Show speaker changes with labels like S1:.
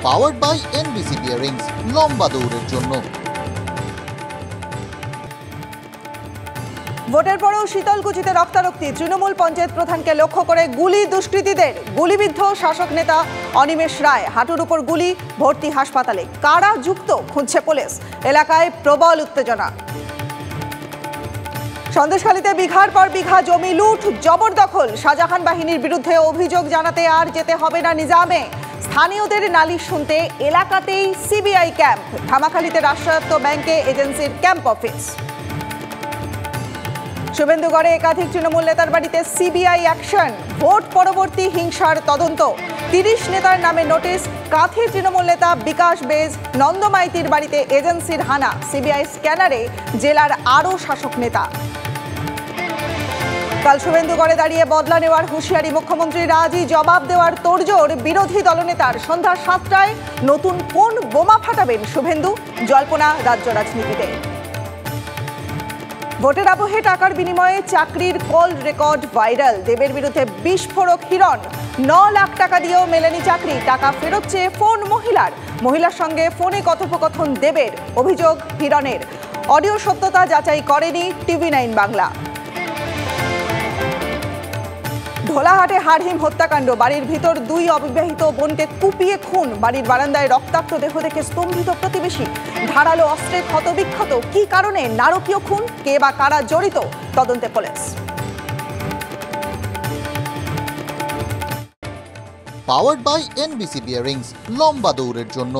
S1: Powered by NBC bearings, লম্বা দৌড়ের জন্য।
S2: ভোটের পরেও শীতলকুচিতে রক্তারক্তি, তৃণমূল পঞ্চায়েত প্রধানকে লক্ষ্য করে গুলি দুষ্কৃতীদের, গুলিবিদ্ধ শাসক নেতা অনিমেষ রায়, হাঁটুর উপর গুলি, ভর্তি হাসপাতালে। কারা যুক্ত খুঁজছে পুলিশ। এলাকায় প্রবল উত্তেজনা। সন্দেশখালীতে বিঘার পর বিঘা জমি লুট, জবরদখল। শাহজাহান বাহিনীর বিরুদ্ধে অভিযোগ জানাতে আর যেতে হবে না নিজামে। স্থানীয়দের নালিশ শুনতে এলাকাতেই সিবিআই ক্যাম্প। ধামাখালীতে রাষ্ট্রায়ত্ত ব্যাংকে এজেন্সির ক্যাম্প অফিস। শুভেন্দুগড়ে একাধিক তৃণমূল নেতার বাড়িতে সিবিআই অ্যাকশন। ভোট পরবর্তী হিংসার তদন্ত। ৩০ নেতার নামে নোটিশ। কাঁথি তৃণমূল নেতা বিকাশ বেজ, নন্দমাইতির বাড়িতে এজেন্সির হানা। সিবিআই স্ক্যানারে জেলার আরও শাসক নেতা। কাল শুভেন্দুগড়ে দাঁড়িয়ে বদলা নেওয়ার হুঁশিয়ারি মুখ্যমন্ত্রীর, আজই জবাব দেওয়ার তোড়জোড় বিরোধী দলনেতার। সন্ধ্যা ৭টায় নতুন কোন বোমা ফাটাবেন শুভেন্দু, জল্পনা রাজ্য রাজনীতিতে। ভোটের আবহে টাকার বিনিময়ে চাকরির কল রেকর্ড ভাইরাল। দেবের বিরুদ্ধে বিস্ফোরক হিরণ। ৯ লাখ টাকা দিয়েও মেলেনি চাকরি। টাকা ফেরত চেয়ে ফোন মহিলার সঙ্গে ফোনে কথোপকথন দেবের। অভিযোগ হিরণের। অডিও সত্যতা যাচাই করেনি TV9 বাংলা। ঢোলাহাটে হাড়হিম হত্যাকাণ্ড। বাড়ির ভিতর 2 অবিবাহিত বোনকে কুপিয়ে খুন। বাড়ির বারান্দায় রক্তাক্ত দেহ দেখে স্তম্ভিত প্রতিবেশী। ধারালো অস্ত্রে ক্ষতবিক্ষত। কি কারণে নারকীয় খুন, কে বা কারা জড়িত, তদন্তে পুলিশ।
S1: পাওয়ার্ড বাই এনবিসি বিয়ারিংস, লম্বা দৌড়ের জন্য।